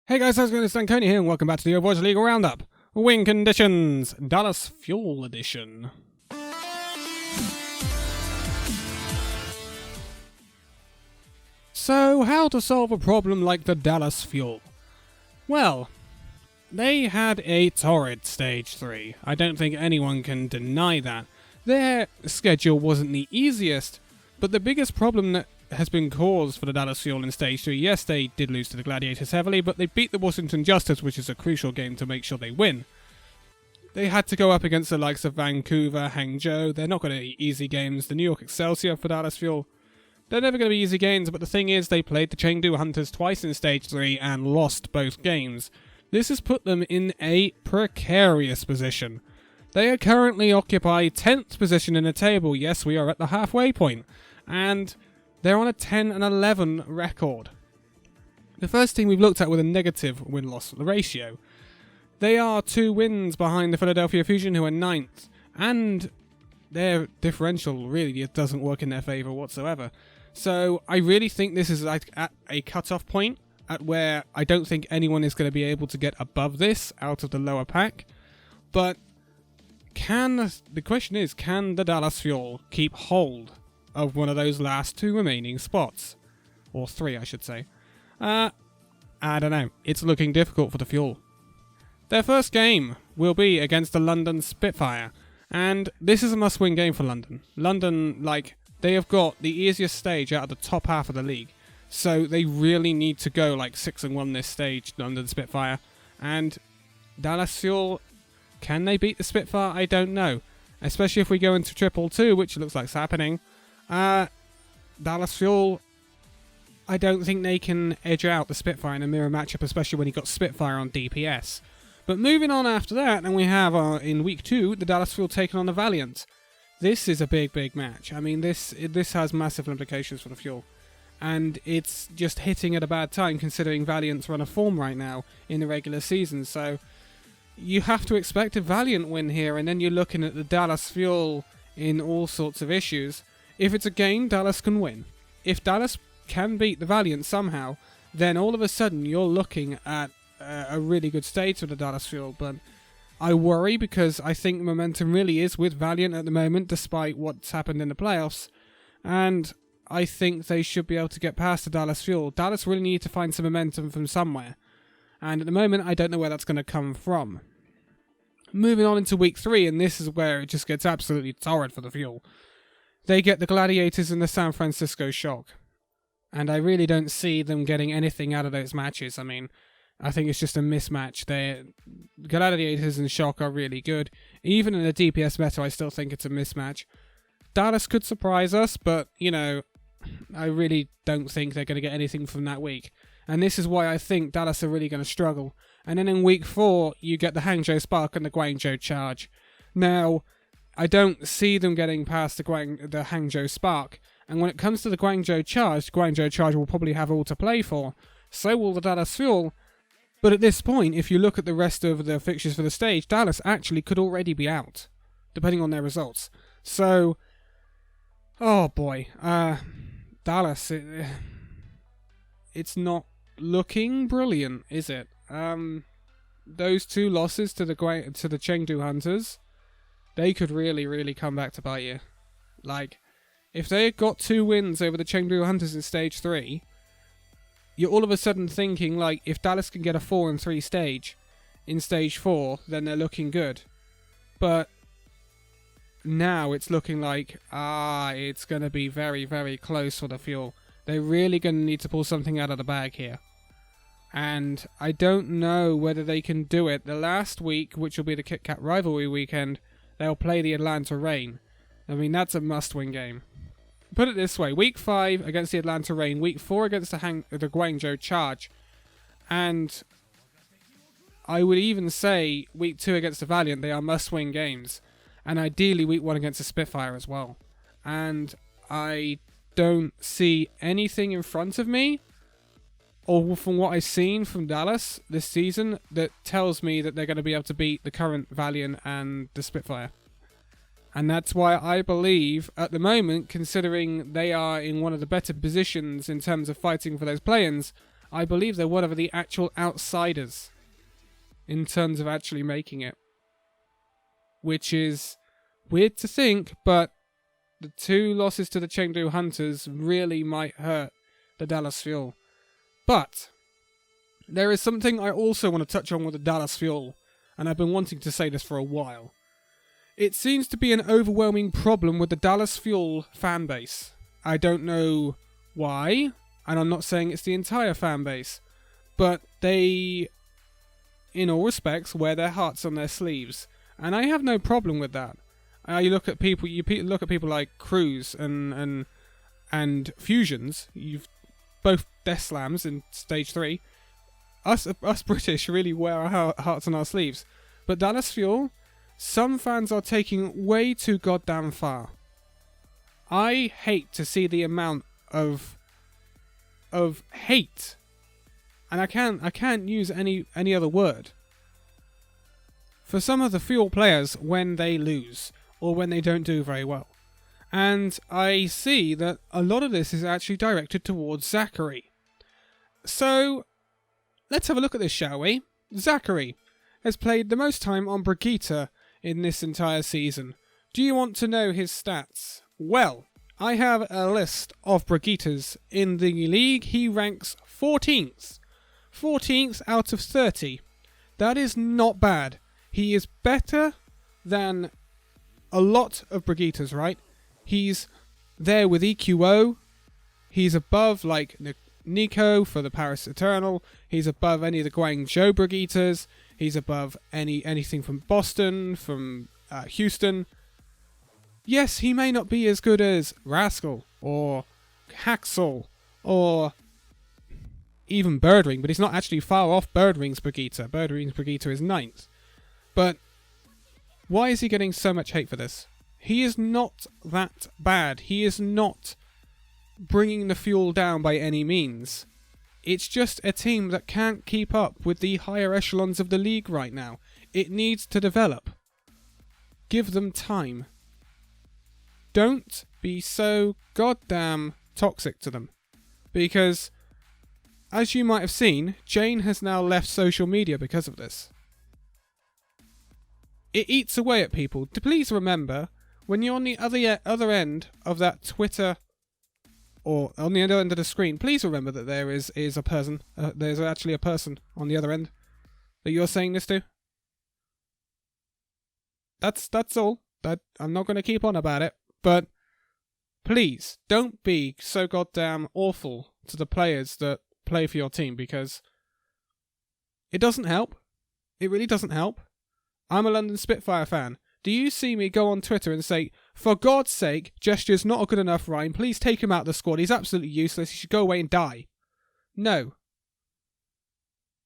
Hey guys, how's it going? It's Danconia here, and welcome back to the OWLRU League Roundup. Win conditions, Dallas Fuel Edition. So, how to solve a problem like the Dallas Fuel? Well, they had a torrid Stage 3. I don't think anyone can deny that. Their schedule wasn't the easiest, but the biggest problem that has been caused for the Dallas Fuel in Stage 3. Yes, they did lose to the Gladiators heavily, but they beat the Washington Justice, which is a crucial game to make sure they win. They had to go up against the likes of Vancouver, Hangzhou. They're not going to be easy games. The New York Excelsior for Dallas Fuel. They're never going to be easy games, but the thing is, they played the Chengdu Hunters twice in Stage 3 and lost both games. This has put them in a precarious position. They are currently occupy 10th position in the table. Yes, we are at the halfway point. And they're on a 10-11 record. The first team we've looked at with a negative win-loss ratio. They are 2 wins behind the Philadelphia Fusion, who are 9th, and their differential really doesn't work in their favour whatsoever. So I really think this is like at a cut-off point, at where I don't think anyone is going to be able to get above this out of the lower pack. But the question is, can the Dallas Fuel keep hold of one of those last 2 remaining spots? Or 3, I should say. I don't know. It's looking difficult for the Fuel. Their first game will be against the London Spitfire. And this is a must-win game for London. London, they have got the easiest stage out of the top half of the league. So they really need to go 6-1 this stage, London Spitfire. And Dallas Fuel, can they beat the Spitfire? I don't know. Especially if we go into 2-2, which looks like it's happening. Dallas Fuel, I don't think they can edge out the Spitfire in a mirror matchup, especially when you got Spitfire on DPS. But moving on after that, and we have in week 2 the Dallas Fuel taking on the Valiant. This is a big match. I mean, this has massive implications for the Fuel, and it's just hitting at a bad time considering Valiant's run of form right now in the regular season. So you have to expect a Valiant win here, and then you're looking at the Dallas Fuel in all sorts of issues. If it's a game, Dallas can win. If Dallas can beat the Valiant somehow, then all of a sudden you're looking at a really good stage for the Dallas Fuel. But I worry because I think momentum really is with Valiant at the moment, despite what's happened in the playoffs. And I think they should be able to get past the Dallas Fuel. Dallas really need to find some momentum from somewhere. And at the moment, I don't know where that's going to come from. Moving on into week 3, and this is where it just gets absolutely torrid for the Fuel. They get the Gladiators and the San Francisco Shock. And I really don't see them getting anything out of those matches. I mean, I think it's just a mismatch. The Gladiators and Shock are really good. Even in the DPS meta, I still think it's a mismatch. Dallas could surprise us, but, I really don't think they're going to get anything from that week. And this is why I think Dallas are really going to struggle. And then in week 4, you get the Hangzhou Spark and the Guangzhou Charge. Now, I don't see them getting past the Hangzhou Spark. And when it comes to the Guangzhou Charge will probably have all to play for. So will the Dallas Fuel. But at this point, if you look at the rest of the fixtures for the stage, Dallas actually could already be out, depending on their results. So, oh boy, Dallas, it's not looking brilliant, is it? Those 2 losses to the Chengdu Hunters, they could really come back to bite you. If they got 2 wins over the Chengdu Hunters in Stage 3, you're all of a sudden thinking, if Dallas can get a 4-3 stage in Stage 4, then they're looking good. But now it's looking like, it's going to be very close for the Fuel. They're really going to need to pull something out of the bag here. And I don't know whether they can do it. The last week, which will be the Kit Kat rivalry weekend, they'll play the Atlanta Reign. I mean, that's a must-win game. Put it this way, week 5 against the Atlanta Reign, week 4 against the Guangzhou Charge, and I would even say week 2 against the Valiant, they are must-win games, and ideally week 1 against the Spitfire as well. And I don't see anything in front of me, or from what I've seen from Dallas this season, that tells me that they're going to be able to beat the current Valiant and the Spitfire. And that's why I believe, at the moment, considering they are in one of the better positions in terms of fighting for those play-ins, I believe they're one of the actual outsiders in terms of actually making it. Which is weird to think, but the 2 losses to the Chengdu Hunters really might hurt the Dallas Fuel. But there is something I also want to touch on with the Dallas Fuel, and I've been wanting to say this for a while. It seems to be an overwhelming problem with the Dallas Fuel fan base. I don't know why, and I'm not saying it's the entire fan base, but they, in all respects, wear their hearts on their sleeves, and I have no problem with that. You look at people like Cruz and Fusions. You've both Death Slams in Stage 3. Us British really wear our hearts on our sleeves, but Dallas Fuel, some fans are taking way too goddamn far. I hate to see the amount of hate, and I can't use any other word for some of the Fuel players when they lose or when they don't do very well. And I see that a lot of this is actually directed towards Zachary. So let's have a look at this, shall we? Zachary has played the most time on Brigitte in this entire season. Do you want to know his stats? Well, I have a list of Brigittes in the league. He ranks 14th. 14th out of 30. That is not bad. He is better than a lot of Brigittes, right? He's there with EQO. He's above, like, Nico for the Paris Eternal. He's above any of the Guangzhou Brigittes. He's above anything from Boston, from Houston. Yes, he may not be as good as Rascal or Haxel or even Birdring, but he's not actually far off Birdring's Brigitte. Birdring's Brigitte is 9th. But why is he getting so much hate for this? He is not that bad. He is not bringing the Fuel down by any means. It's just a team that can't keep up with the higher echelons of the league right now. It needs to develop. Give them time. Don't be so goddamn toxic to them. Because, as you might have seen, Jane has now left social media because of this. It eats away at people. Please remember, when you're on the other end of that Twitter, or on the other end of the screen, please remember that there is a person. There's actually a person on the other end that you're saying this to. That's all. I'm not going to keep on about it, but please don't be so goddamn awful to the players that play for your team, because it doesn't help. It really doesn't help. I'm a London Spitfire fan. Do you see me go on Twitter and say, for God's sake, Gesture's not a good enough Ryan, please take him out of the squad, he's absolutely useless, he should go away and die? No.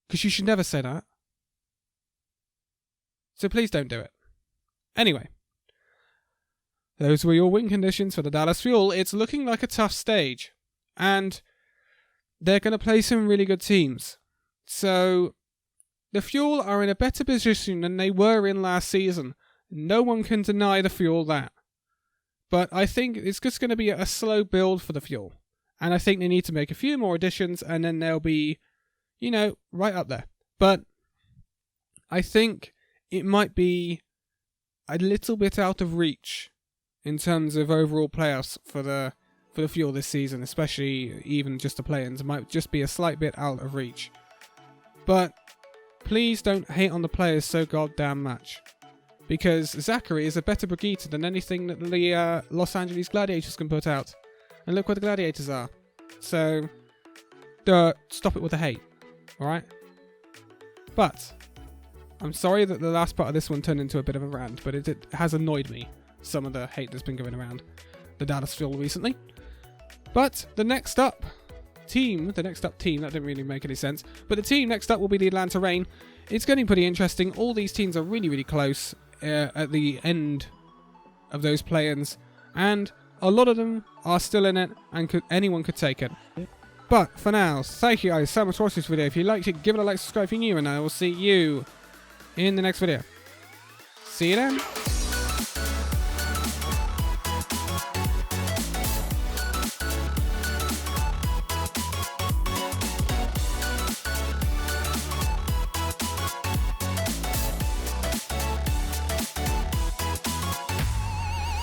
Because you should never say that. So please don't do it. Anyway. Those were your win conditions for the Dallas Fuel. It's looking like a tough stage. And they're going to play some really good teams. So the Fuel are in a better position than they were in last season. No one can deny the Fuel that. But I think it's just going to be a slow build for the Fuel. And I think they need to make a few more additions and then they'll be, right up there. But I think it might be a little bit out of reach in terms of overall playoffs for the Fuel this season, especially even just the play-ins. It might just be a slight bit out of reach. But please don't hate on the players so goddamn much. Because Zachary is a better Brigitte than anything that the Los Angeles Gladiators can put out. And look where the Gladiators are. So, stop it with the hate. Alright? But, I'm sorry that the last part of this one turned into a bit of a rant, but it has annoyed me, some of the hate that's been going around the Dallas Fuel recently. But, the next up team, that didn't really make any sense, but the team next up will be the Atlanta Reign. It's getting pretty interesting. All these teams are really, really close at the end of those play-ins, and a lot of them are still in it, and anyone could take it. But for now, thank you guys so much for watching this video. If you liked it, give it a like, subscribe if you're new, and I will see you in the next video. See you then.